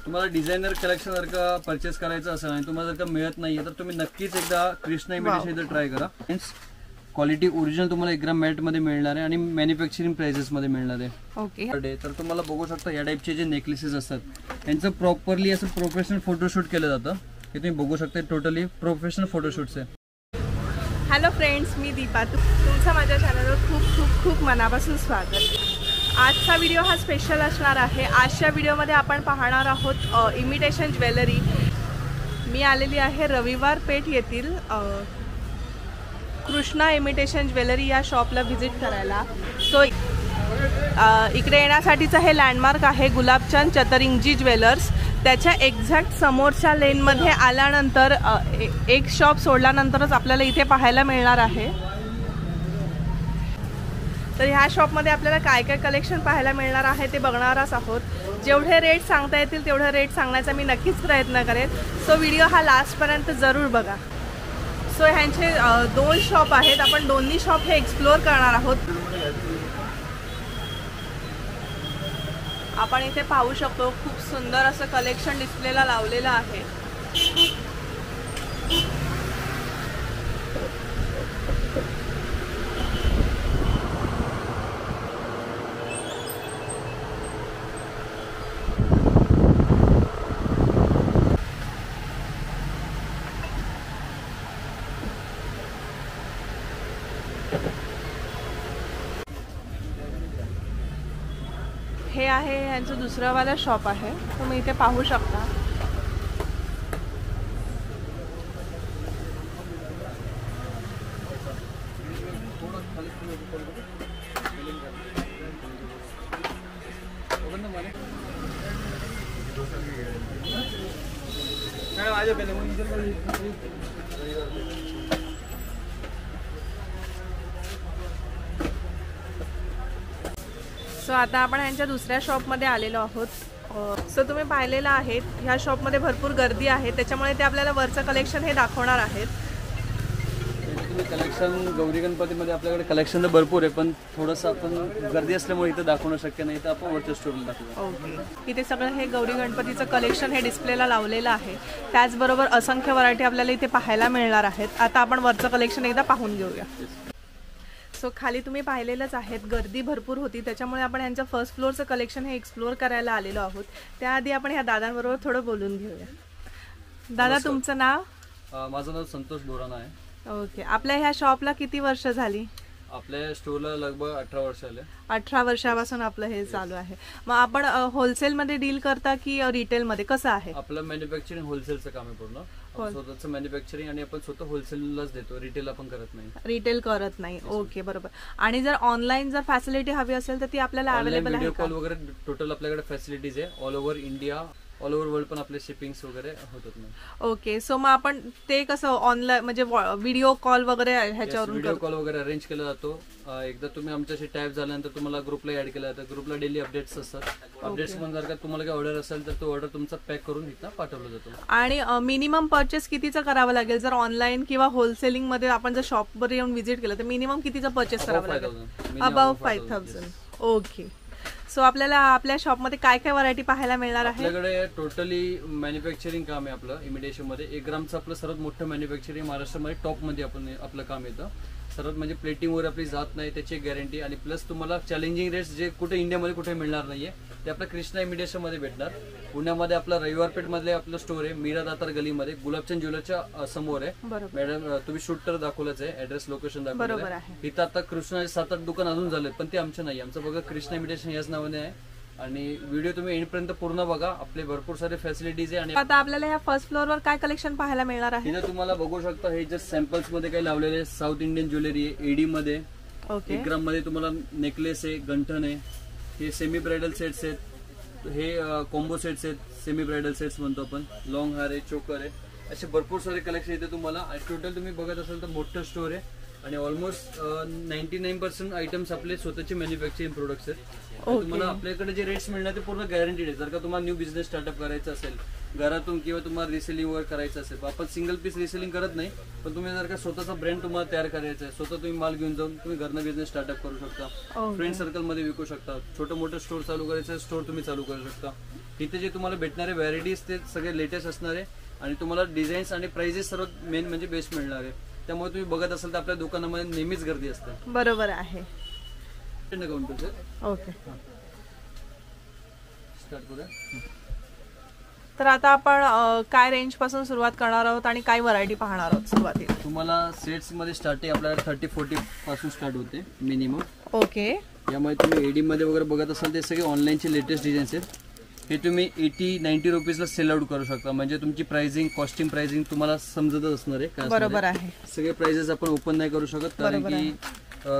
तुम्हाला designer collection जर का परचेस करायचं असेल आणि तुम्हाला जर का मिळत नाहीये तर तुम्ही नक्कीच एकदा कृष्णा इमिटेशन इथं ट्राय करा. क्वालिटी ओरिजिनल तुम्हाला 1 ग्राम मॅट मध्ये मिळणार आहे आणि मॅन्युफॅक्चरिंग प्राइसेस मध्ये मिळणार आहे. ओके. तर तुम्हाला बघू शकता या टाइपचे जे नेकलेसेस असतात यांचं प्रॉपरली असं प्रोफेशनल फोटोशूट केलं जातं. हे तुम्ही बघू शकता टोटली प्रोफेशनल फोटोशूट्स आहे. हॅलो फ्रेंड्स, मी दीपा. तुमचं माझ्या चॅनलवर खूप खूप खूप मनापासून स्वागत. आजचा व्हिडिओ हा स्पेशल असणार आहे. आजच्या व्हिडिओमध्ये आपण पाहणार आहोत इमिटेशन ज्वेलरी. मी आलेली आहे रविवार पेठ येथील कृष्णा इमिटेशन ज्वेलरी या शॉपला व्हिजिट करायला. सो इकडे येण्यासाठीचं हे लँडमार्क आहे गुलाबचंद चतरिंगजी ज्वेलर्स. त्याच्या एक्झॅक्ट समोरच्या लेनमध्ये आल्यानंतर एक शॉप सोडल्यानंतरच आपल्याला इथे पाहायला मिळणार आहे. तर ह्या शॉपमध्ये आपल्याला काय काय कलेक्शन पाहायला मिळणार आहे ते बघणारच आहोत. जेवढे रेट सांगता येतील तेवढे रेट सांगण्याचा मी नक्कीच प्रयत्न करेन. सो व्हिडिओ हा लास्टपर्यंत जरूर बघा. सो ह्यांचे 2 शॉप आहेत. आपण दोन्ही शॉप हे एक्सप्लोअर करणार आहोत. आपण इथे पाहू शकतो खूप सुंदर असं कलेक्शन डिस्प्लेला लावलेलं आहे. हे आहे यांचं दुसरं वाला शॉप आहे. तुम्ही इथे पाहू शकता. सो आता आपण यांच्या दुसऱ्या शॉपमध्ये आलेलो आहोत. सो तुम्ही पाहिलेलं आहे ह्या शॉपमध्ये भरपूर गर्दी आहे, त्याच्यामुळे ते आपल्याला वरचं कलेक्शन हे दाखवणार आहेत. कलेक्शन गौरी गणपतीमध्ये आपल्याकडे कलेक्शन तर भरपूर आहे, पण थोडंसं आपण गर्दी असल्यामुळे इथं दाखवणं शक्य नाही. तर आपण वरच्या स्टोरला दाखवू. ओके. इथे सगळं हे गौरी गणपतीचं कलेक्शन हे डिस्प्लेला लावलेलं आहे. त्याचबरोबर असंख्य व्हरायटी आपल्याला इथे पाहायला मिळणार आहेत. आता आपण वरचं कलेक्शन एकदा पाहून घेऊया. सो खाली तुम्ही पाहिलेलंच आहेत गर्दी भरपूर होती, त्याच्यामुळे आपण यांचं फर्स्ट फ्लोअरचं कलेक्शन हे एक्सप्लोअर करायला आलेलो आहोत. त्याआधी आपण ह्या दादांबरोबर थोडं बोलून घेऊया. दादा, तुमचं नाव? माझं नाव संतोष बोराना आहे. ओके. आपल्या ह्या शॉपला किती वर्ष झाली? आपल्या स्टोरला लगभग 18 वर्ष आले. 18 वर्षापासून आपलं हे चालू आहे. मग आपण होलसेलमध्ये डील करता की रिटेलमध्ये, कसं आहे? आपलं मॅन्युफॅक्चरिंग होलसेलचं काम आहे पूर्ण. स्वतःचं मॅन्युफॅक्चरिंग आणि आपण स्वतः होलसेललाच देतो, रिटेल आपण करत नाही. रिटेल करत नाही. ओके, बरोबर. आणि जर ऑनलाईन जर फॅसिलिटी हवी असेल तर ती आपल्याला अवेलेबल आहे? व्हिडिओ कॉल वगैरे टोटल आपल्याकडे फॅसिलिटीज आहे. All over India, all over world पण आपले शिपिंग्स वगैरे होतात. ओके. सो मग आपण ते कसं ऑनलाईन म्हणजे व्हिडिओ कॉल वगैरे ह्याच्यावरून व्हिडिओ कॉल वगैरे अरेंज केला जातो. एकदा तुम्ही आमच्याशी टॅप झाल्यानंतर तुम्हाला ग्रुपला ऍड केला जातं. ग्रुपला डेली अपडेट्स असतात. अपडेट्स पण जर का तुम्हाला काही ऑर्डर असेल तर तो ऑर्डर तुमचा पॅक करून इथं पाठवला जातो. आणि मिनिमम परचेस कितीचा करावं लागेल जर ऑनलाईन किंवा होलसेलिंग मध्ये आपण जर शॉपवर येऊन व्हिजिट केलं तर मिनिमम कितीचा परचेस करावं लागेल? अबाव 5000. ओके. सो आपल्याला आपल्या शॉपमध्ये काय काय व्हरायटी पाहायला मिळणार आहे? आपल्याकडे टोटली मॅन्युफॅक्चरिंग काम आहे आपलं इमिटेशन मध्ये. 1 ग्रामचं आपलं सर्वात मोठं मॅन्युफॅक्चरिंग महाराष्ट्रामध्ये टॉप मध्ये आपलं काम येतं. सर्वात म्हणजे प्लेटिंग वगैरे आपली जात नाही त्याची गॅरंटी. आणि प्लस तुम्हाला चॅलेंजिंग रेट्स जे कुठे इंडियामध्ये कुठे मिळणार नाहीये ते आपल्या कृष्णा इमिटेशन मध्ये भेटणार. पुण्यामध्ये आपला रविवार पेठ मधले आपलं स्टोर आहे, मीरा दातार गलीमध्ये गुलाबचंद ज्वेलरच्या समोर आहे. मॅडम तुम्ही शूट तर दाखवलंच आहे, ऍड्रेस लोकेशन दाखवलं आहे. इथं आता कृष्णाचे 7-8 दुकान अजून झाले, पण ते आमचे नाही. आमचं बघा कृष्णा इमिटेशन याच नावाने आहे. आणि व्हिडिओ तुम्ही एंड पर्यंत पूर्ण बघा. आपले भरपूर सारे फॅसिलिटीज आहे. आणि आता आपल्याला ह्या फर्स्ट फ्लोअरवर काय कलेक्शन पाहायला मिळणार आहे? इथे तुम्हाला बघू शकता हे जस्ट सॅम्पल्स मध्ये काही लावलेले साऊथ इंडियन ज्वेलरी आहे. एडी मध्ये 1 ग्राम मध्ये तुम्हाला नेकलेस आहे, गंठन आहे. हे सेमी ब्रायडल सेट्स आहेत. हे कॉम्बो सेट्स आहेत, सेमी ब्रायडल सेट्स म्हणतो आपण. लॉंग हार आहे, चोकर आहे, असे भरपूर सारे कलेक्शन इथे तुम्हाला. टोटल तुम्ही बघत असाल तर मोठं स्टोर आहे. आणि ऑलमोस्ट 99% आयटम्स आपले स्वतःचे मॅन्युफॅक्चरिंग प्रोडक्ट्स आहेत. तुम्हाला आपल्याकडे जे रेट्स मिळणार ते पूर्ण गॅरंटीड आहे. जर का तुम्हाला न्यू बिझनेस स्टार्टअप करायचा असेल घरातून किंवा तुम्हाला रिसेलिंग वगैरे करायचं असेल, आपण सिंगल पीस रिसेलिंग करत नाही, पण तुम्ही जर का स्वतःचा ब्रँड तुम्हाला तयार करायचा आहे, स्वतः तुम्ही माल घेऊन जाऊन तुम्ही घरनं बिझनेस स्टार्टअप करू शकता. फ्रेंड सर्कल मध्ये विकू शकता. छोटं मोठं स्टोर चालू करायचं स्टोर तुम्ही चालू करू शकता. इथे जे तुम्हाला भेटणारे व्हॅरायटीज ते सगळे लेटेस्ट असणार आहे आणि तुम्हाला डिझाईन्स आणि प्राइजेस सर्व मेन म्हणजे बेस्ट मिळणार आहे. त्यामुळे तुम्ही बघत असाल तर आपल्या दुकानामध्ये नेहमीच गर्दी असते. बरोबर आहे. ओके स्टार्ट करूया. तर आता आपण काय रेंज पासून सुरुवात करणार आहोत आणि काय व्हरायटी पाहणार आहोत सुरुवातीला? तुम्हाला सेट्स मध्ये स्टार्टिंग आपल्याला 30-40 पासून स्टार्ट होते मिनिमम. ओके. यामध्ये तुम्ही एडी मध्ये वगैरे बघत असाल ते सगळे ऑनलाईनचे लेटेस्ट डिझाईन्स आहेत. हे तुम्ही 80-90 रुपीजला सेल आउट करू शकता. म्हणजे तुमची प्राइसिंग कॉस्टिंग प्राइसिंग तुम्हाला समजतच असणार आहे. बरोबर आहे. सगळे प्राइजेस आपण ओपन नाही करू शकत कारण की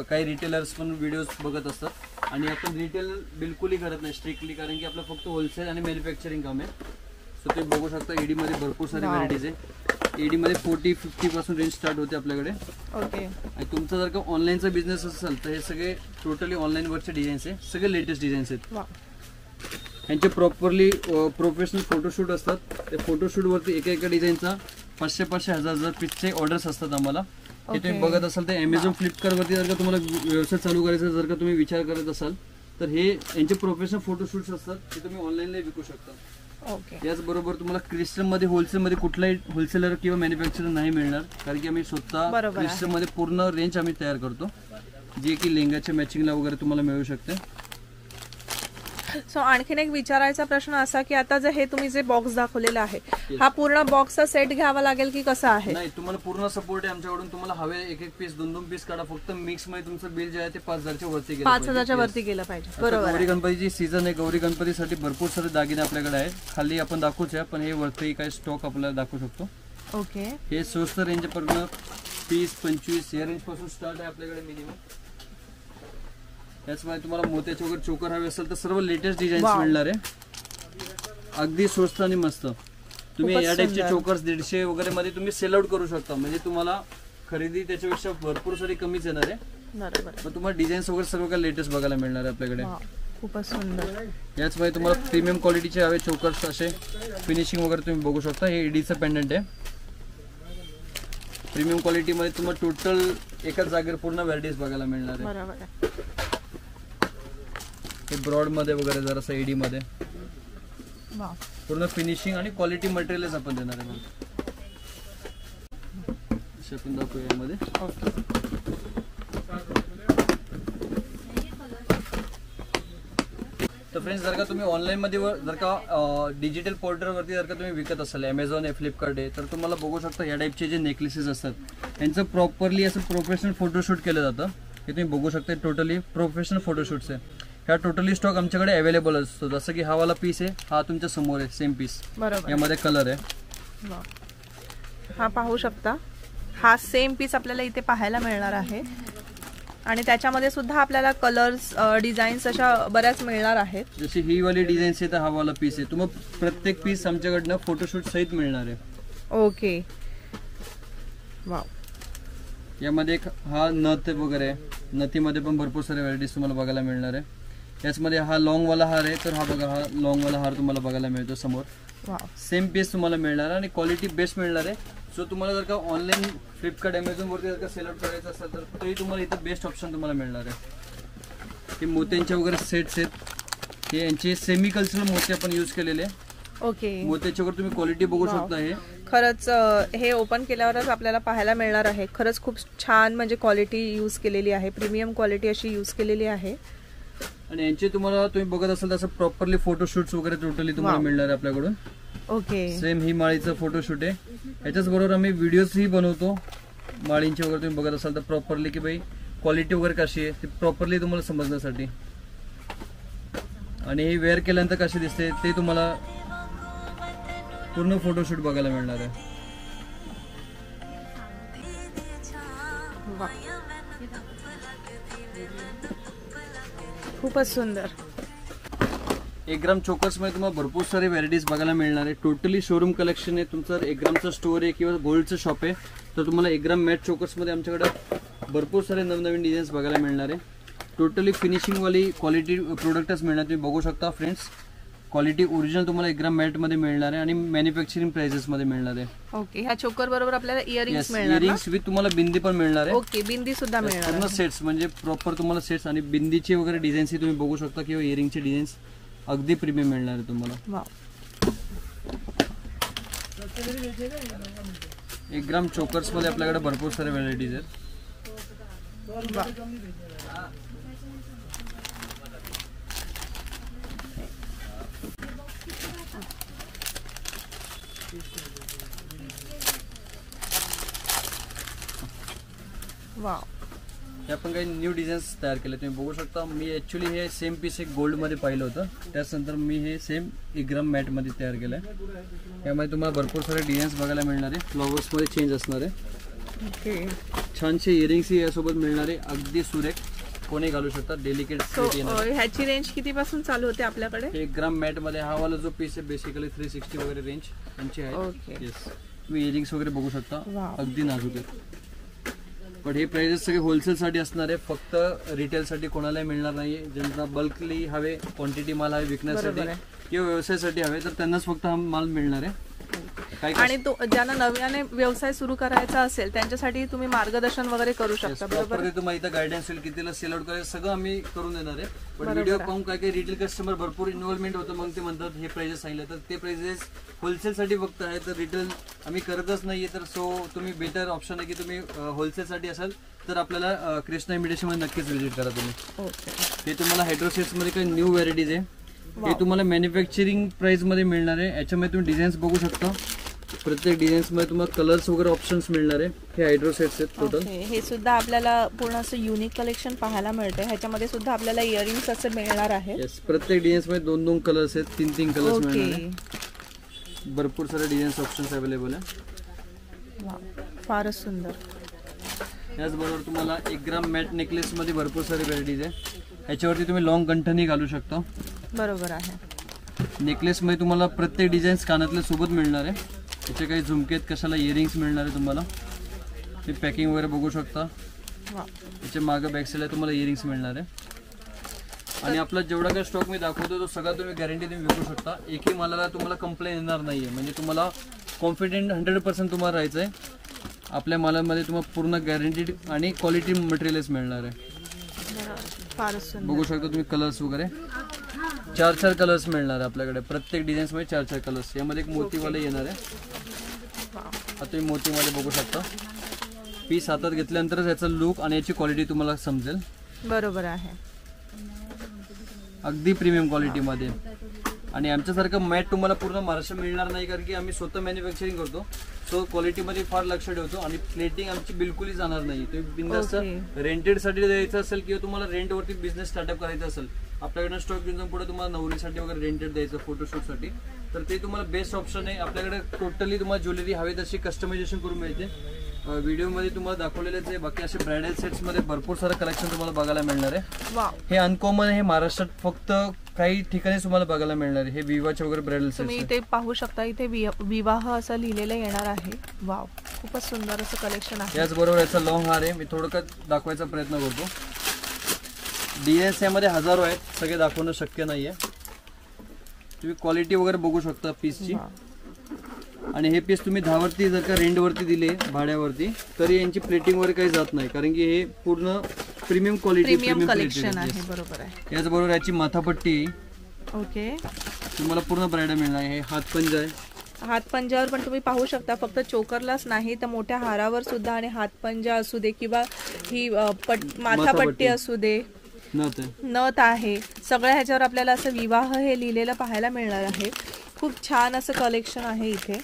काही रिटेलर्स पण व्हिडिओज बघत असतात आणि आपण रिटेल बिलकुलही करत नाही स्ट्रिक्टली कारण की आपलं फक्त होलसेल आणि मॅन्युफॅक्चरिंग काम आहे. सो तुम्ही बघू शकता एडी मध्ये भरपूर सारी व्हरायटीज आहे. एडी मध्ये 40-50 पासून रेंज स्टार्ट होते आपल्याकडे. ओके. आणि तुमचा जर का ऑनलाईनचा बिझनेस असेल तर हे सगळे टोटली ऑनलाईन वरचे डिझाईन्स आहे. सगळे लेटेस्ट डिझाईन्स आहेत. यांचे प्रॉपरली प्रोफेशनल फोटोशूट असतात. त्या फोटोशूट वरती एका डिझाईनचा 500-1000 पीसचे ऑर्डर्स असतात आम्हाला. हे तुम्ही बघत असाल तर अमेझॉन फ्लिपकार्ट वरती जर का तुम्हाला व्यवसाय चालू करायचा जर का तुम्ही विचार करत असाल तर हे यांचे प्रोफेशनल फोटोशूट्स असतात ते तुम्ही ऑनलाईनला विकू शकता. याचबरोबर तुम्हाला क्रिस्टल मध्ये होलसेल मध्ये कुठलाही होलसेलर किंवा मॅन्युफॅक्चरर नाही मिळणार कारण की आम्ही स्वतः क्रिस्टल मध्ये पूर्ण रेंज आम्ही तयार करतो जे की लेंगाच्या मॅचिंगला वगैरे तुम्हाला मिळू शकते. सो आणखीन एक विचारायचा प्रश्न असा की आता जे हे तुम्ही जे बॉक्स दाखवलेला आहे हा पूर्ण बॉक्सचा सेट घ्यावा लागेल की कसं आहे? नाही, तुम्हाला पूर्ण सपोर्ट आहे आमच्याकडून. तुम्हाला हवे एक पीस 2-2 पीस काढा. फक्त मिक्स मध्ये तुमचं बिल जे आहे ते 5000च्या वरती गेलं 5000च्या वरती गेलं पाहिजे. बरोबर. गौरी गणपतीची सीझन आहे. गौरी गणपतीसाठी भरपूर सारे दागिने आपल्याकडे आहेत. खाली आपण दाखवूच आहे पण हे वरती काही स्टॉक आपल्याला दाखवू शकतो. ओके. हे स्वस्त रेंज पर्यंत 30-25 या रेंज पासून स्टार्ट आहे आपल्याकडे मिनिमम. याचमध्ये तुम्हाला मोत्याचे वगैरे चोकर हवे असेल तर सर्व लेटेस्ट डिझाईन्स मिळणार आहे. अगदी स्वस्त आणि मस्त. तुम्ही या टाईपचे चोकर्स 150 वगैरे मध्ये तुम्ही सेल आउट करू शकता. म्हणजे तुम्हाला खरेदी त्याच्यापेक्षा भरपूर सारी कमीच येणार आहे. बरोबर. तुम्हाला डिझाईन्स वगैरे सर्व काही लेटेस्ट बघायला मिळणार आहे आपल्याकडे. खूपच सुंदर. याचमध्ये तुम्हाला प्रीमियम क्वालिटीचे हवे चोकर्स असे फिनिशिंग वगैरे तुम्ही बघू शकता. हे ईडीचं पेंडंट आहे. प्रीमियम क्वालिटी मध्ये तुम्हाला टोटल एकाच जागेवर पूर्ण व्हरायटीज बघायला मिळणार आहे. बरोबर. हे ब्रॉड मध्ये वगैरे जरासं एडी मध्ये पूर्ण फिनिशिंग आणि क्वालिटी मटेरियलच आपण देणार आहे. आपण दाखवूया यामध्ये. तर फ्रेंड्स जर का तुम्ही ऑनलाईन मध्ये जर का डिजिटल पोर्टल वरती जर का तुम्ही विकत असाल अमेझॉन आहे फ्लिपकार्ट आहे तर तुम्हाला बघू शकता या टाईपचे जे नेकलेसेस असतात यांचं प्रॉपरली असं प्रोफेशनल फोटोशूट केलं जातं. हे तुम्ही बघू शकता टोटली प्रोफेशनल फोटोशूट्स आहे. ह्या टोटली स्टॉक आमच्याकडे अवेलेबल असतो. जसं की हा वाला पीस आहे हा तुमच्या समोर आहे सेम पीस. यामध्ये कलर आहे. हा पाहू शकता हा सेम पीस आपल्याला इथे पाहायला मिळणार आहे आणि त्याच्यामध्ये सुद्धा आपल्याला कलर्स डिझाईन्स अशा बऱ्याच मिळणार आहेत. जशी ही वाली डिझाईन्स आहे तर हा वाला पीस आहे. तुम्हाला प्रत्येक पीस आमच्याकडनं फोटोशूट सहित मिळणार आहे. ओके. वाव. यामध्ये एक हा नथ वगैरे नथीमध्ये पण भरपूर सारे व्हरायटीज तुम्हाला बघायला मिळणार आहे. याचमध्ये हा लॉंग वाला हार आहे तर हा बघा हा लॉंग वाला हार तुम्हाला बघायला मिळतो समोर. सेम पीस तुम्हाला मिळणार आणि क्वालिटी बेस्ट मिळणार आहे. सो तुम्हाला जर का ऑनलाईन फ्लिपकार्ट अमेझॉन वरती जर का सेल आउट करायचं असेल तर तरी तुम्हाला इथं बेस्ट ऑप्शन तुम्हाला मिळणार आहे. हे मोत्यांचे वगैरे सेट्स आहेत. हे यांचे सेमी कल्चरल मोते आपण यूज केलेले. ओके. मोत्याचे वगैरे तुम्ही क्वालिटी बघू शकता. हे खरंच हे ओपन केल्यावरच आपल्याला पाहायला मिळणार आहे. खरंच खूप छान म्हणजे क्वालिटी यूज केलेली आहे. प्रीमियम क्वालिटी अशी यूज केलेली आहे. आणि यांचे तुम्हाला तुम्ही बघत असाल तसं प्रॉपरली फोटोशूट्स वगैरे टोटली तुम्हाला मिळणार आहे आपल्याकडून. ओके. सेम ही माळीचं फोटोशूट आहे. याच्याच बरोबर आम्ही व्हिडिओजही बनवतो माळींचे वगैरे. तुम्ही बघत असाल तर प्रॉपरली की भाई क्वालिटी वगैरे कशी आहे ती प्रॉपरली तुम्हाला समजण्यासाठी आणि हे वेअर केल्यानंतर कशी दिसते ते तुम्हाला पूर्ण फोटोशूट बघायला मिळणार आहे. खूपच सुंदर. 1 ग्राम चोकर्स मध्ये तुम्हाला भरपूर सारे व्हरायटीज बघायला मिळणार आहे. टोटली शोरूम कलेक्शन आहे. तुमचं 1 ग्रामचं स्टोर आहे किंवा गोल्डचं शॉप आहे तर तुम्हाला 1 ग्राम मॅट चोकर्स मध्ये आमच्याकडे भरपूर सारे नवनवीन डिझाईन्स बघायला मिळणार आहे. टोटली फिनिशिंग वाली क्वालिटी प्रोडक्टच मिळणार. तुम्ही बघू शकता फ्रेंड्स क्वालिटी ओरिजिनल तुम्हाला 1 ग्राम मॅट मध्ये मिळणार आहे आणि मॅन्युफॅक्चरिंग प्राइसेस मध्ये मिळणार आहे. ओके. ह्या चोकर बरोबर आपल्याला इयरिंग्स मिळणार. इयरिंग्स विथ तुम्हाला बिंदी पण मिळणार आहे. ओके. बिंदी सुद्धा मिळणार. पूर्ण सेट्स म्हणजे प्रॉपर तुम्हाला सेट्स आणि बिंदीचे वगैरे डिझाईन्स तुम्ही बघू शकता किंवा इयरिंगचे डिझाईन्स अगदी प्रीमियम मिळणार आहे तुम्हाला. वाव. 1 ग्राम चोकर्स मध्ये आपल्याकडे भरपूर सारे व्हरायटीज आहेत. वाव. हे आपण काही न्यू डिझाईन्स तयार केले, तुम्ही बघू शकता. मी ऍक्च्युली हे सेम पीस एक गोल्ड मध्ये पाहिलं होतं, त्यानंतर मी हे सेम 1 ग्राम मॅट मध्ये तयार केलंय. यामध्ये तुम्हाला भरपूर सारे डिझाईन्स बघायला मिळणार आहे. फ्लॉवर्स मध्ये चेंज असणार आहे. ओके. छानसे इयरिंग्स ही यासोबत मिळणार आहे, अगदी सुरेख, कोणी घालू शकतात. डेलिकेट. ह्याची रेंज किती पासून चालू होते आपल्याकडे? 1 ग्राम मॅट मध्ये हा वाला जो पीस आहे बेसिकली 360 वगैरे रेंज यांची आहे. ओके. येस, तुम्ही इयरिंग्स वगैरे बघू शकता, वाव. अगदी नाजूक आहे. पण हे प्राइजेस सगळे होलसेल साठी असणार आहे, फक्त रिटेल साठी कोणालाही मिळणार नाहीये. ज्यांना बल्कली हवे, क्वांटिटी माल हवे विकण्यासाठी किंवा व्यवसायासाठी हवे, तर त्यांनाच फक्त हा माल मिळणार आहे. आणि तो ज्यांना नव्याने व्यवसाय सुरू करायचा असेल त्यांच्यासाठी तुम्ही मार्गदर्शन वगैरे करू शकता. बरोबर. तुम्हाला इथं गायडन्स होईल, कितीला सेल आउट करायचं सगळं आम्ही करून देणार आहे. पण व्हिडिओ पाहून काही रिटेल कस्टमर भरपूर इन्व्हॉल्वमेंट होतं, मग ते म्हणतात हे प्राइजेस सांगितलं, तर ते प्राइजेस होलसेल साठी फक्त आहे, तर रिटेल आम्ही करतच नाहीये. तर सो तुम्ही बेटर ऑप्शन आहे की तुम्ही होलसेल साठी असाल तर आपल्याला कृष्णा इमिटेशन मध्ये नक्कीच व्हिजिट करा तुम्ही. हे तुम्हाला हायड्रोसेट्स मध्ये काही न्यू व्हरायटीज आहे. हे तुम्हाला मॅन्युफॅक्चरिंग प्राइस मध्ये मिळणार आहे. याच्यामध्ये तुम्ही डिझाईन्स बघू शकता. प्रत्येक डिझाईन्स मध्ये तुम्हाला कलर्स वगैरे ऑप्शन्स मिळणार आहे. हे हायड्रोसेट्स आहेत टोटल. हे सुद्धा आपल्याला पूर्ण असं युनिक कलेक्शन पाहायला मिळते. ह्याच्यामध्ये सुद्धा आपल्याला इयरिंग्स असे मिळणार आहे. येस, प्रत्येक डिझाईन्स मध्ये 2-2 कलर्स आहेत, 3-3 कलर्स मिळणार आहे. भरपूर सारे डिझाईन्स ऑप्शन्स अवेलेबल आहे. फारच सुंदर. याचबरोबर तुम्हाला 1 ग्राम मॅट नेकलेस मध्ये भरपूर सारे व्हरायटीज आहे. ह्याच्यावरती तुम्ही लॉंग गंठणी घालू शकता. बरोबर आहे. नेकलेस मध्ये तुम्हाला प्रत्येक डिझाईन्स कानातल्या सोबत मिळणार आहे. त्याचे काही झुमकेत, कशाला इयरिंग्स मिळणार आहे तुम्हाला. ते पॅकिंग वगैरे बघू शकता. त्याच्या मागे बॅक साईडला तुम्हाला इयरिंग्स मिळणार आहे. आणि आपला जेवढा काही स्टॉक मी दाखवतो तो सगळा तुम्ही गॅरंटी तुम्ही विकू शकता. एकही मालाला तुम्हाला कंप्लेंट येणार नाहीये. म्हणजे तुम्हाला कॉन्फिडेंट 100% तुम्हाला राहायचं आहे. आपल्या मालामध्ये तुम्हाला पूर्ण गॅरंटीड आणि क्वालिटी मटेरियल्स मिळणार आहे. बघू शकता तुम्ही कलर्स वगैरे 4-4 कलर्स मिळणार आहे आपल्याकडे. प्रत्येक डिझाईन्स मध्ये 4-4 कलर्स. यामध्ये एक मोतीवाले येणार आहे. आता तुम्ही मोतीमध्ये बघू शकता. पीस हातात घेतल्यानंतरच याचा लुक आणि याची क्वालिटी तुम्हाला समजेल. बरोबर आहे. अगदी प्रीमियम क्वालिटी मध्ये. आणि आमच्यासारखं मॅट तुम्हाला पूर्ण महाराष्ट्र मिळणार नाही, कारण की आम्ही स्वतः मॅन्युफॅक्चरिंग करतो. सो क्वालिटीमध्ये फार लक्ष ठेवतो आणि प्लेटिंग आमची बिलकुलही जाणार नाही. तुम्ही बिंदास्त रेंटेड साठी द्यायचं असेल किंवा तुम्हाला रेंटवरती बिझनेस स्टार्टअप करायचा असेल, आपल्याकडे स्टॉक घेऊन जाऊन पुढे तुम्हाला नवरीसाठी वगैरे रेंटेड द्यायचं फोटोशूटसाठी, तर ते तुम्हाला बेस्ट ऑप्शन आहे. आपल्याकडे टोटली तुम्हाला ज्वेलरी हवी तशी कस्टमायझेशन करून मिळते. व्हिडिओमध्ये तुम्हाला दाखवलेलेच आहे. बाकी असे ब्रायडल सेट्स मध्ये भरपूर सारं कलेक्शन तुम्हाला बघायला मिळणार आहे. हे अनकॉमन आहे, महाराष्ट्रात फक्त काही ठिकाणी तुम्हाला बघायला मिळणार आहे. हे विवाहचे वगैरे ब्रायडल सेट्स तुम्ही इथे पाहू शकता. इथे विवाह असं लिहिलेलं येणार आहे. वाव, खूपच सुंदर असं कलेक्शन आहे. याचबरोबर याचा लॉंग हार आहे. मी थोडक्यात दाखवायचा प्रयत्न करतो. डिझाईन्स यामध्ये हजारो आहेत, सगळे दाखवणं शक्य नाहीये. तुम्ही क्वालिटी वगैरे बघू शकता पीसची. आणि हे पीस तुम्ही 10 वरती जर का रेंटवरती दिले, भाड्यावरती, तरी यांची प्लेटिंग वगैरे काही जात नाही, कारण की हे पूर्ण प्रीमियम क्वालिटी, प्रीमियम कलेक्शन आहे. बरोबर आहे. याचबरोबर याची माथापट्टी. ओके. तुम्हाला पूर्ण ब्राइडल मिळणार आहे. हातपंजा आहे. हातपंजावर पण तुम्ही पाहू शकता, फक्त चोकरलाच नाही तर मोठ्या हारावर सुद्धा. आणि हातपंजा असू दे किंवा ही माथापट्टी असू दे, नथ आहे, सगळ्या ह्याच्यावर आपल्याला असं विवाह हे लिहिलेलं पाहायला मिळणार आहे. खूप छान असं कलेक्शन आहे इथे.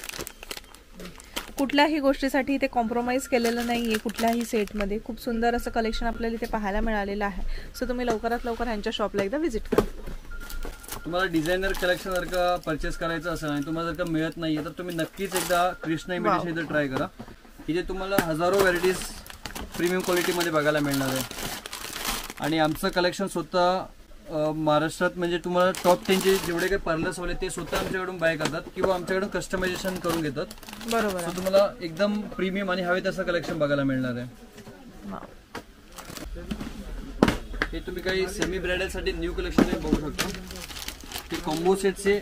कुठल्याही गोष्टीसाठी इथे कॉम्प्रोमाइज केलेलं नाहीये. कुठल्याही सेटमध्ये खूप सुंदर असं कलेक्शन आपल्याला इथे पाहायला मिळालेलं आहे. सो तुम्ही लवकरात लवकर यांच्या शॉपला एकदा व्हिजिट करा. तुम्हाला डिझायनर कलेक्शन जर का परचेस करायचं असेल आणि तुम्हाला जर का मिळत नाहीये, तर तुम्ही नक्कीच एकदा कृष्णा इमिटेशन इथे ट्राय करा. इथे तुम्हाला हजारो व्हरायटीज प्रीमियम क्वालिटीमध्ये बघायला मिळणार आहे. आणि आमचं कलेक्शन स्वतः महाराष्ट्रात म्हणजे तुम्हाला टॉप 10चे जेवढे काही पार्लर्स वाले ते स्वतः आमच्याकडून बाय करतात किंवा आमच्याकडून कस्टमायझेशन करून घेतात. बरोबर. सो तुम्हाला एकदम प्रीमियम आणि हवे तसं कलेक्शन बघायला मिळणार आहे. हे तुम्ही काही सेमी ब्रायडल साठी न्यू कलेक्शन बघू शकता. ते कॉम्बो सेटचे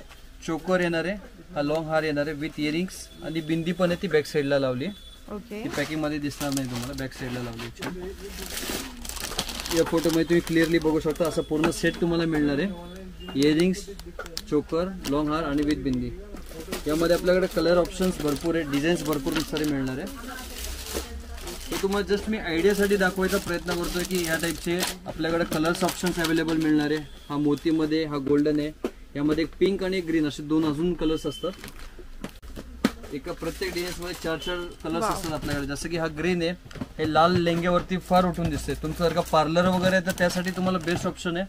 चोकर येणार आहे, हा लॉंग हार येणार आहे विथ इयरिंग्स आणि बिंदी पण आहे, ती बॅक साईडला लावली. ओके. ती पॅकिंग मध्ये दिसणार नाही तुम्हाला, बॅक साईडला लावली. या फोटोमध्ये तुम्ही क्लिअरली बघू शकता. असं पूर्ण सेट तुम्हाला मिळणार आहे. इयरिंग्स, चोकर, लॉंग हार आणि विथ बिंदी. यामध्ये आपल्याकडे कलर ऑप्शन्स भरपूर आहे, डिझाईन्स भरपूर सारे मिळणार आहे. तर तुम्हाला जस्ट मी आयडियासाठी दाखवायचा प्रयत्न करतोय की या टाईपचे आपल्याकडे कलर्स ऑप्शन्स अवेलेबल मिळणार आहे. हा मोतीमध्ये, हा गोल्डन आहे. यामध्ये एक पिंक आणि ग्रीन असे दोन अजून कलर्स असतात. एका प्रत्येक डिझाईन्स मध्ये 4 कलर्स असतात आपल्याकडे. जसं की हा ग्रीन आहे, हे लाल लेंग्यावरती फार उठून दिसते. तुमचं जर का पार्लर वगैरे आहे तर त्यासाठी तुम्हाला बेस्ट ऑप्शन आहे.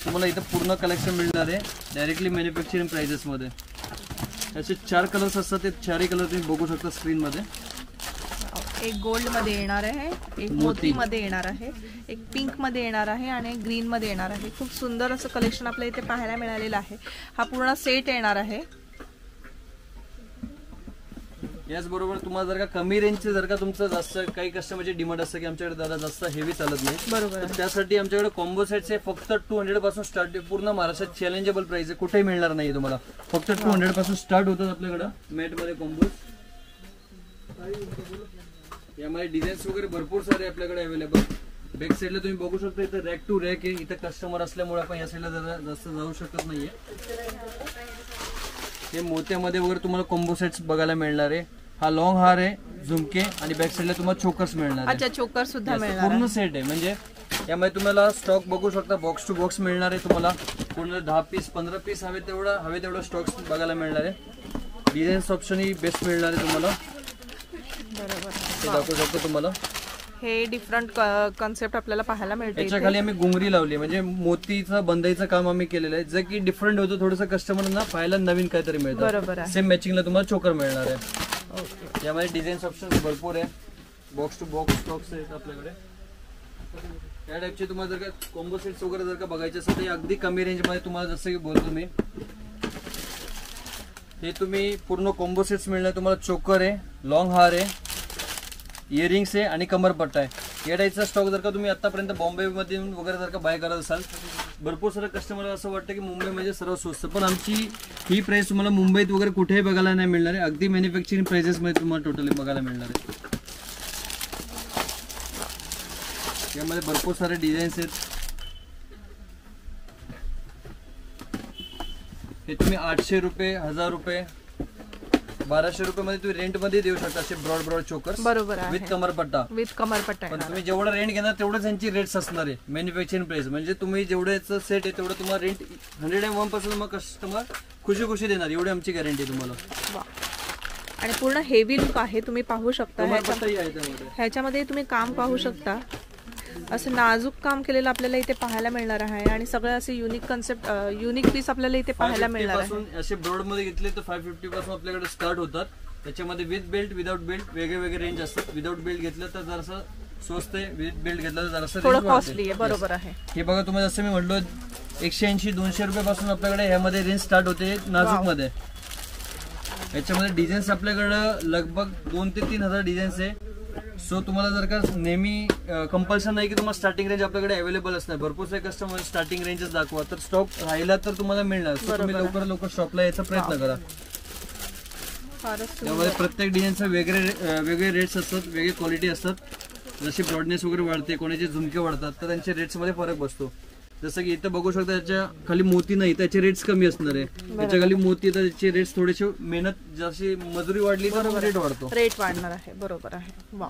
तुम्हाला इथं पूर्ण कलेक्शन मिळणार आहे डायरेक्टली मॅन्युफॅक्चरिंग प्राइजेसमध्ये. याचे 4 कलर्स असतात, ते 4ही कलर तुम्ही बघू शकता स्क्रीनमध्ये. एक गोल्ड मध्ये येणार आहे, एक मोती मध्ये येणार आहे, एक पिंक मध्ये येणार आहे आणि एक ग्रीन मध्ये येणार आहे. खूप सुंदर असं कलेक्शन आपल्याला इथे पाहायला मिळालेलं आहे. हा पूर्ण सेट येणार आहे. याचबरोबर तुम्हाला जर का कमी रेंजचे जर का तुमचं जास्त काही कस्टमरची डिमांड असतं की आमच्याकडे दादा जास्त हेवी चालत नाही, बरोबर, तर त्यासाठी आमच्याकडे कॉम्बो सेट्स आहे. फक्त 200 पासून स्टार्ट आहे. पूर्ण महाराष्ट्रात चॅलेंजेबल प्राइस आहे, कुठेही मिळणार नाही तुम्हाला. फक्त 200 पासून स्टार्ट होतात आपल्याकडे मॅट मध्ये कॉम्बो. यामध्ये डिझाईन्स वगैरे भरपूर सारे आपल्याकडे अवेलेबल. बॅक साईडला तुम्ही बघू शकता इथं रॅक टू रॅक आहे. इथं कस्टमर असल्यामुळे आपण या साईडला जरा जास्त जाऊ शकत नाहीये. हे मोत्यामध्ये वगैरे तुम्हाला कॉम्बो सेट्स बघायला मिळणार आहे. हा लॉंग हार आहे, झुमके आणि बॅक साईडला तुम्हाला चोकर्स मिळणार आहे. अच्छा, चोकर सुद्धा मिळणार. पूर्ण सेट आहे. म्हणजे यामध्ये तुम्हाला स्टॉक बघू शकता, बॉक्स टू बॉक्स मिळणार आहे तुम्हाला. पूर्ण 10 पीस 15 पीस हवे तेवढा स्टॉक्स बघायला मिळणार आहे. डिझाईन्स ऑप्शन ही बेस्ट मिळणार आहे तुम्हाला. बरोबर, ते दाखवू शकतो तुम्हाला. हे डिफरंट कॉन्सेप्ट आपल्याला पाहायला मिळते. याच्या खाली आम्ही घुंगरी लावली, म्हणजे मोतीचं बंदाईचं काम आम्ही केलेलं आहे. जे की डिफरंट होतं थोडंसं, कस्टमरना पाहायला नवीन काहीतरी मिळतं. बरोबर आहे. सेम मॅचिंगला तुम्हाला चोकर मिळणार आहे. यामध्ये डिझाईन्स ऑप्शन भरपूर आहे. बॉक्स टू बॉक्स स्टॉक्स आहेत आपल्याकडे. या टाईपचे तुम्हाला जर का कॉम्बो सेट्स वगैरे जर का बघायचे असेल तर अगदी कमी रेंजमध्ये तुम्हाला, जसं की बोलतो मी, हे तुम्ही पूर्ण कॉम्बो सेट्स मिळणार. तुम्हाला चोकर आहे, लॉंग हार आहे, इयरिंग्स आहे आणि कमरपट्टा आहे. या टाईपचा स्टॉक जर का तुम्ही आतापर्यंत बॉम्बेमध्ये वगैरे जर का बाय करत असाल, भरपूर सारे कस्टमर असं वाटतं की मुंबई म्हणजे सर्व स्वस्त, पण आमची ही प्राइस तुम्हाला मुंबईत वगैरे कुठेही बघायला नाही मिळणार आहे. अगदी मॅन्युफॅक्चरिंग प्राइसेसमध्ये तुम्हाला टोटली बघायला मिळणार आहे. यामध्ये भरपूर सारे डिझाईन्स आहेत. हे तुम्ही 800 रुपये, 1000 रुपये, 1200 रुपये मध्ये तुम्ही रेंट मध्ये देऊ शकता. असे ब्रॉड चोकर, बरोबर आहे, विथ कमरपट्टा. पण तुम्ही जेवढं रेंट घेणार तेवढंच यांची रेट्स असणार आहे मॅन्युफॅक्चरिंग प्राइस. म्हणजे तुम्ही जेवढ्याचं सेट आहे तेवढं तुम्हाला रेंट 101% मग कस्टमर खुशी देणार, एवढी आमची गॅरंटी तुम्हाला. आणि पूर्ण हेवी लुक आहे, तुम्ही पाहू शकता. त्यामध्ये ह्याच्यामध्ये तुम्ही काम पाहू शकता. असं नाजूक काम केलेलं आपल्याला इथे पाहायला मिळणार आहे. आणि सगळं असे युनिक कन्सेप्ट, युनिक पीस आपल्याला इथे पाहायला मिळणार आहे. असे ब्रॉड मध्ये घेतले तर 550 पासून आपल्याकडे स्टार्ट होतात. त्याच्यामध्ये विथ बेल्ट, विदाउट बेल्ट वेगळे रेंज असतात. विदाउट बेल्ट घेतलं तर जरासं स्वस्त आहे, विथ बेल्ट घेतलं तर जरासं थोडं कॉस्टली आहे. बरोबर आहे. हे बघा, तुम्हाला जसं मी म्हटलं 180-200 रुपये पासून आपल्याकडे ह्यामध्ये रेंज स्टार्ट होते नाजूक मध्ये. याच्यामध्ये डिझाईन्स आपल्याकडे लगभग 2 ते 3000 डिझाईन्स आहे. सो तुम्हाला जर का नेहमी कंपल्सन नाही की तुम्हाला स्टार्टिंग रेंज आपल्याकडे अवेलेबल असणार. भरपूर सारे कस्टमर स्टार्टिंग रेंजच दाखवा, तर स्टॉक राहिला तर तुम्हाला मिळणार. सो तुम्ही लवकर शॉपला यायचा प्रयत्न करा. त्यामध्ये प्रत्येक डिझाईनचे वेगळे रेट्स असतात, वेगळी क्वालिटी असतात. जशी ब्रॉडनेस वगैरे वाढते, कोणाचे झुमके वाढतात, तर त्यांच्या रेट्समध्ये फरक बसतो. जसं की इथं बघू शकता, त्याच्या खाली मोती नाही, त्याचे रेट्स कमी असणार आहे. त्याच्या खाली मोती तर त्याचे रेट्स थोडेसे, मेहनत जशी मजुरी वाढली तर रेट वाढतो, रेट वाढणार आहे. बरोबर आहे. वा,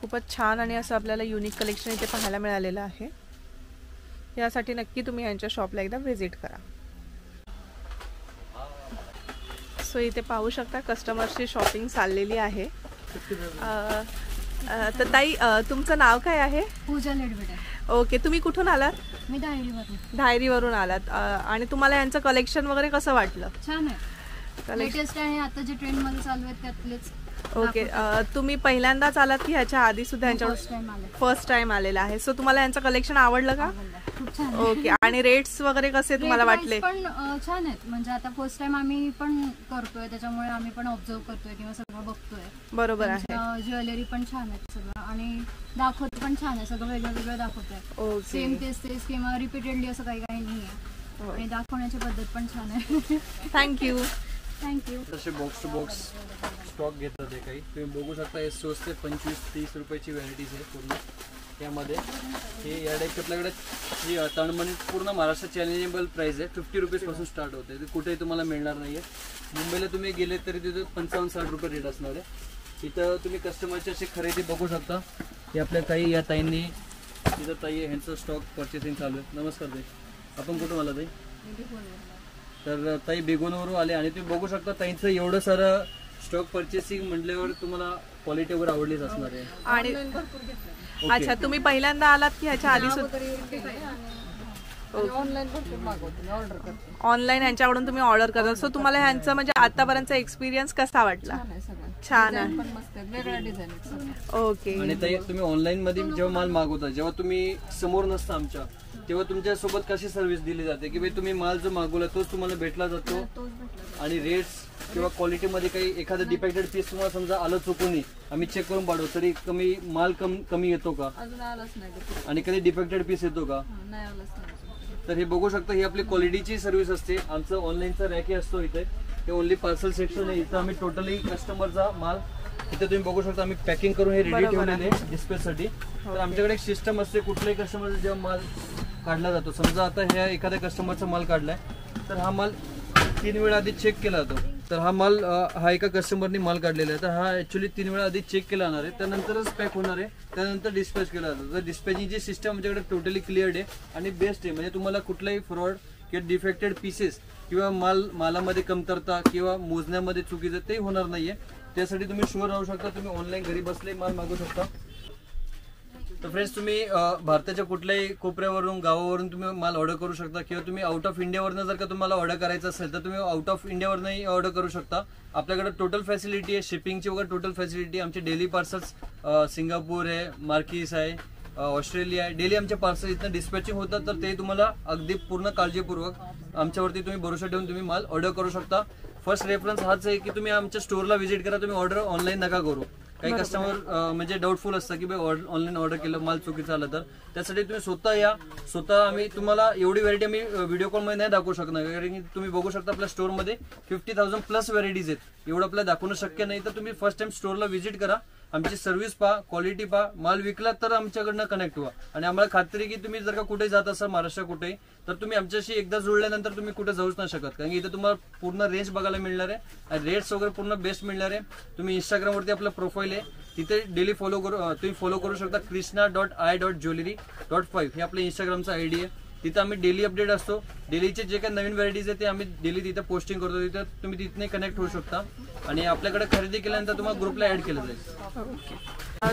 खूपच छान आणि असं आपल्याला युनिक कलेक्शन इथे पाहायला मिळालेलं आहे. यासाठी नक्की तुम्ही यांच्या शॉपला एकदा व्हिजिट करा. सो इथे पाहू शकता कस्टमर्सची शॉपिंग चाललेली आहे. तर ताई, तुमचं नाव काय आहे? पूजा लेडबेटे. ओके, तुम्ही कुठून आलात? मी धायरीवरून आलात. आणि तुम्हाला यांचं कलेक्शन वगैरे कसं वाटलं? छान आहे, लेटेस्ट आहे. आता जे ट्रेंड मध्ये चालू आहेत त्यातलेच. ओके, तुम्ही पहिल्यांदाच आलात की ह्याच्या आधी सुद्धा यांच्यावर? फर्स्ट टाइम आलेला आहे. सो तुम्हाला यांचं कलेक्शन आवडलं का? खूप छान. ओके, आणि रेट्स वगैरे कसे तुम्हाला वाटले? पण छान आहेत. म्हणजे आता फर्स्ट टाइम आम्ही पण करतोय, त्याच्यामुळे आम्ही पण ऑब्झर्व करतोय किंवा सगळं बघतोय. बरोबर आहे. ज्वेलरी पण छान आहेत सगळं, आणि दाखवत पण छान आहे. सगळं वेगळं दाखवत आहे. सेम तेच किंवा रिपीटेडली असं काही नाही आहे. आणि दाखवण्याची पद्धत पण छान आहे. थँक्यू. तसे बॉक्स टू बॉक्स स्टॉक घेतात. काही तुम्ही बघू शकता, हे स्वस्त 25-30 रुपयाची व्हॅरायटीज आहे पूर्ण. यामध्ये हे या टाईपचे आपल्याकडे ही तणमणी पूर्ण महाराष्ट्र चॅलेंजेबल प्राइस आहे. 50 रुपीजपासून स्टार्ट होते. ते कुठेही तुम्हाला मिळणार नाही आहे. मुंबईला तुम्ही गेले तरी तिथं 55-60 रुपये रेट असणार आहे. इथं तुम्ही कस्टमरची अशी खरेदी बघू शकता. हे आपल्या काही या ताईंनी तिथं ताई ह्यांचं स्टॉक परचेसिंग चालू आहे. नमस्कार ताई, आपण कुठून आला ताई? तर ताई बेगोनवरून आले आणि तुम्ही बघू शकता ताईंचं एवढं सारं स्टॉक परचेसिंग म्हटल्यावर तुम्हाला क्वालिटी वगैरे आवडलीच असणार आहे. आणि अच्छा, तुम्ही पहिल्यांदा आलात की ह्याच्या आधी ऑनलाईन यांच्याकडून तुम्ही ऑर्डर करता? सो तुम्हाला ह्यांचं म्हणजे आतापर्यंतचा एक्सपिरियन्स कसा वाटला? छान आहे. ओके. आणि ताई तुम्ही ऑनलाईन मध्ये जेव्हा माल मागवता, जेव्हा तुम्ही समोर नसता आमच्या, तेव्हा तुमच्या सोबत कशी सर्व्हिस दिली जाते की भाई तुम्ही माल जो मागवला तोच तुम्हाला भेटला जातो आणि रेट्स किंवा क्वालिटीमध्ये काही एखादं डिफेक्टेड पीस तुम्हाला समजा आलं चुकून आम्ही चेक करून पाठवू तरी कमी माल कमी येतो का? आणि कधी डिफेक्टेड पीस येतो का? तर हे बघू शकता, ही आपली क्वालिटीची सर्व्हिस असते. आमचं ऑनलाईनचा रॅक असतो इथे. हे ओनली पार्सल सेक्शन आहे. इथं आम्ही टोटली कस्टमरचा माल इथे तुम्ही बघू शकता आम्ही पॅकिंग करून हे रेडी ठेवलेले डिस्प्लेसाठी. तर आमच्याकडे एक सिस्टम असते, कुठल्याही कस्टमरचा जेव्हा माल काढला जातो, समजा आता ह्या एखाद्या कस्टमरचा माल काढलाय तर हा माल 3 वेळा आधी चेक केला जातो. तर हा माल हा एका कस्टमरनी माल काढलेला आहे तर हा ऍक्च्युली 3 वेळा आधी चेक केला जाणार आहे, त्यानंतरच पॅक होणार आहे, त्यानंतर डिस्पॅच केला जातो. तर डिस्पॅचिंगची सिस्टम आमच्याकडे टोटली क्लिअर्ड आहे आणि बेस्ट आहे. म्हणजे तुम्हाला कुठलाही फ्रॉड किंवा डिफेक्टेड पीसेस किंवा मालामध्ये कमतरता किंवा मोजण्यामध्ये चुकीचं ते होणार नाहीये. त्यासाठी तुम्ही शुअर राहू शकता. तुम्ही ऑनलाईन घरी बसले माल मागवू शकता. तर फ्रेंड्स, तुम्ही भारताच्या कुठल्याही कोपऱ्यावरून गावावरून तुम्ही माल ऑर्डर करू शकता किंवा तुम्ही आउट ऑफ इंडियावरनं जर का तुम्हाला ऑर्डर करायचं असेल तर तुम्ही आउट ऑफ इंडियावरनंही ऑर्डर करू शकता. आपल्याकडे टोटल फॅसिलिटी आहे, शिपिंगची वगैरे टोटल फॅसिलिटी. आमचे डेली पार्सल्स सिंगापूर आहे, मार्किस आहे, ऑस्ट्रेलिया आहे. डेली आमचे पार्सल इथं डिस्पॅचिंग होतात. तर ते तुम्हाला अगदी पूर्ण काळजीपूर्वक आमच्यावरती तुम्ही भरोसा ठेवून तुम्ही माल ऑर्डर करू शकता. फर्स्ट रेफरन्स हाच आहे की तुम्ही आमच्या स्टोअरला व्हिजिट करा. तुम्ही ऑर्डर ऑनलाईन नका करू. काही कस्टमर म्हणजे डाऊटफुल असतं की ऑनलाईन ऑर्डर केलं माल चुकीचं आलं तर. त्यासाठी तुम्ही स्वतः या. स्वतः आम्ही तुम्हाला एवढी व्हरायटी आम्ही व्हिडिओ कॉलमध्ये नाही दाखवू शकणार, कारण की तुम्ही बघू शकता आपल्या स्टोअरमध्ये 50,000 प्लस व्हरायटीज आहेत. एवढं आपल्याला दाखवणं शक्य नाही. तर तुम्ही फर्स्ट टाइम स्टोअरला व्हिजिट करा, आमची सर्व्हिस पहा, क्वालिटी पहा, माल विकला तर आमच्याकडनं कनेक्ट व्हा. आणि आम्हाला खात्री की तुम्ही जर का कुठे जात असाल महाराष्ट्र कुठेही तर तुम्ही आमच्याशी एकदा जुळल्यानंतर तुम्ही कुठे जाऊच नाही शकत, कारण की इथे तुम्हाला पूर्ण रेंज बघायला मिळणार आहे, रेट्स वगैरे पूर्ण बेस्ट मिळणार आहे. तुम्ही इंस्टाग्रामवरती आपलं प्रोफाईल आहे, तिथे डेली तुम्ही फॉलो करू शकता. krishna.i.jewelry.5 हे आपलं इंस्टाग्रामचा आयडी आहे. तिथं आम्ही डेली अपडेट असतो. डेलीचे जे काही नवीन व्हरायटीज आहे ते आम्ही डेली तिथे पोस्टिंग करतो. तिथं तुम्ही तिथने कनेक्ट होऊ शकता आणि आपल्याकडे खरेदी केल्यानंतर तुम्हाला ग्रुपला ऍड केलं जाईल.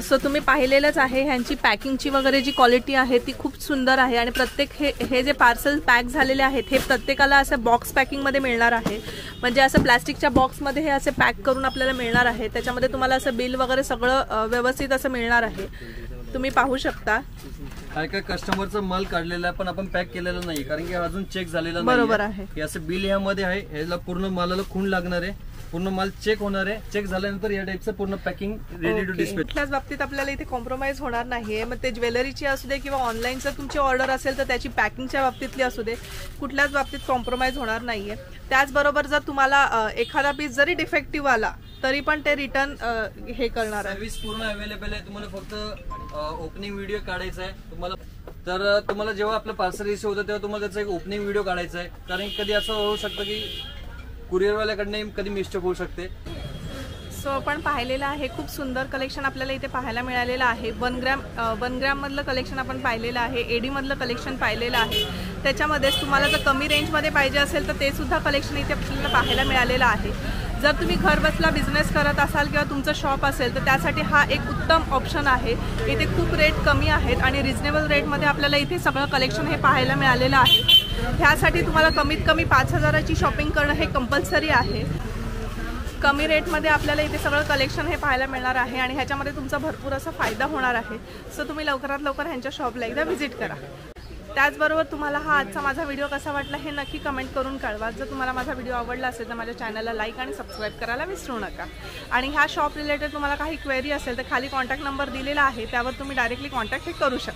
सो तुम्ही पाहिलेलंच आहे, ह्यांची पॅकिंगची वगैरे जी क्वालिटी आहे ती खूप सुंदर आहे. आणि प्रत्येक हे जे पार्सल पॅक झालेले आहेत हे प्रत्येकाला असं बॉक्स पॅकिंगमध्ये मिळणार आहे. म्हणजे असं प्लॅस्टिकच्या बॉक्समध्ये हे असे पॅक करून आपल्याला मिळणार आहे. त्याच्यामध्ये तुम्हाला असं बिल वगैरे सगळं व्यवस्थित असं मिळणार आहे. तुम्ही पाहू शकता. काय काय कस्टमरचा माल काढलेला आहे पण आपण पॅक केलेला नाही, कारण की अजून चेक झालेला नाही. बरोबर आहे. हे असं बिल यामध्ये आहे. ह्याला पूर्ण मालाला खूण लागणार आहे, पूर्ण माल चेक होणार आहे. चेक झाल्यानंतर या टाइपचं पूर्ण पॅकिंग रेडी टू डिस्पॅच. कुठल्याच बाबतीत आपल्याला इथे कॉम्प्रोमाइज होणार नाहीये. मग ते ज्वेलरीची असू दे किंवा ऑनलाईन जर तुमची ऑर्डर असेल तर त्याची पॅकिंगच्या बाबतीतली असू दे, कुठल्याच बाबतीत कॉम्प्रोमाइज होणार नाहीये. त्याचबरोबर जर तुम्हाला एखादा पीस जरी डिफेक्टिव्ह आला तरी पण ते रिटर्न हे करणार आहे. सर्व्हिस पूर्ण अवेलेबल आहे. तुम्हाला फक्त ओपनिंग व्हिडिओ काढायचा आहे तुम्हाला. तर तुम्हाला जेव्हा आपलं पार्सल रिसीव होतं तेव्हा तुम्हाला त्याचा एक ओपनिंग व्हिडिओ काढायचा आहे, कारण कधी असं होऊ शकतं की कुरिअरवाल्याकडनं कधी मिस्टेक होऊ शकते. सो आपण पाहिलेलं आहे, खूप सुंदर कलेक्शन आपल्याला इथे पाहायला मिळालेलं आहे. 1 ग्रॅम मधलं कलेक्शन आपण पाहिलेलं आहे, एडी मधलं कलेक्शन पाहिलेलं आहे. त्याच्यामध्येच तुम्हाला जर कमी रेंजमध्ये पाहिजे असेल तर ते सुद्धा कलेक्शन इथे आपल्याला पाहायला मिळालेलं आहे. जर तुम्ही घर बसला बिझनेस करत असाल किंवा तुमचं शॉप असेल तर त्यासाठी हा एक उत्तम ऑप्शन आहे. इथे खूप रेट कमी आहेत आणि रिजनेबल रेटमध्ये आपल्याला इथे सगळं कलेक्शन हे पाहायला मिळालेलं आहे. ह्यासाठी तुम्हाला कमीत कमी 5,000ची शॉपिंग करणं हे कंपल्सरी आहे. कमी रेटमध्ये आपल्याला इथे सगळं कलेक्शन हे पाहायला मिळणार आहे आणि ह्याच्यामध्ये तुमचा भरपूर असा फायदा होणार आहे. सो तुम्ही लवकरात लवकर ह्यांच्या शॉपला एकदा व्हिजिट करा. त्याचबरोबर तुम्हाला हा आजचा माझा व्हिडिओ कसा वाटला हे नक्की कमेंट करून कळवा. जर तुम्हाला माझा व्हिडिओ आवडला असेल तर माझ्या चॅनलला लाईक आणि सबस्क्राईब करायला विसरू नका. आणि ह्या शॉप रिलेटेड तुम्हाला काही क्वेरी असेल तर खाली कॉन्टॅक्ट नंबर दिलेला आहे, त्यावर तुम्ही डायरेक्टली कॉन्टॅक्ट हे करू शकता.